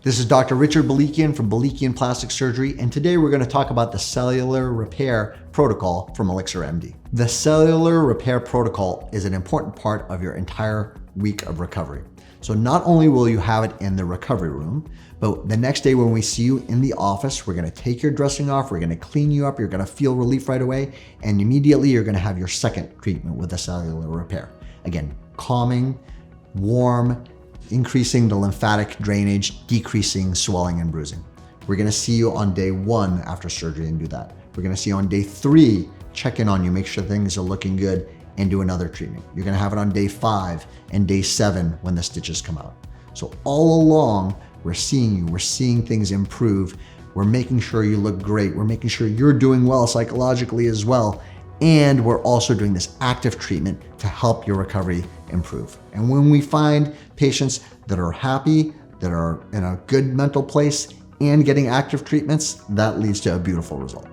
This is Dr. Richard Balikian from Balikian Plastic Surgery, and today we're going to talk about the cellular repair protocol from Elixir MD. The cellular repair protocol is an important part of your entire week of recovery. So not only will you have it in the recovery room, but the next day when we see you in the office, we're going to take your dressing off, we're going to clean you up, you're going to feel relief right away, and immediately you're going to have your second treatment with the cellular repair. Again, calming, warm, increasing the lymphatic drainage, decreasing swelling and bruising. We're gonna see you on day 1 after surgery and do that. We're gonna see you on day 3, check in on you, make sure things are looking good, and do another treatment. You're gonna have it on day 5 and day 7 when the stitches come out. So all along, we're seeing you, we're seeing things improve, we're making sure you look great, we're making sure you're doing well psychologically as well, and we're also doing this active treatment to help your recovery improve. And when we find patients that are happy, that are in a good mental place, and getting active treatments, that leads to a beautiful result.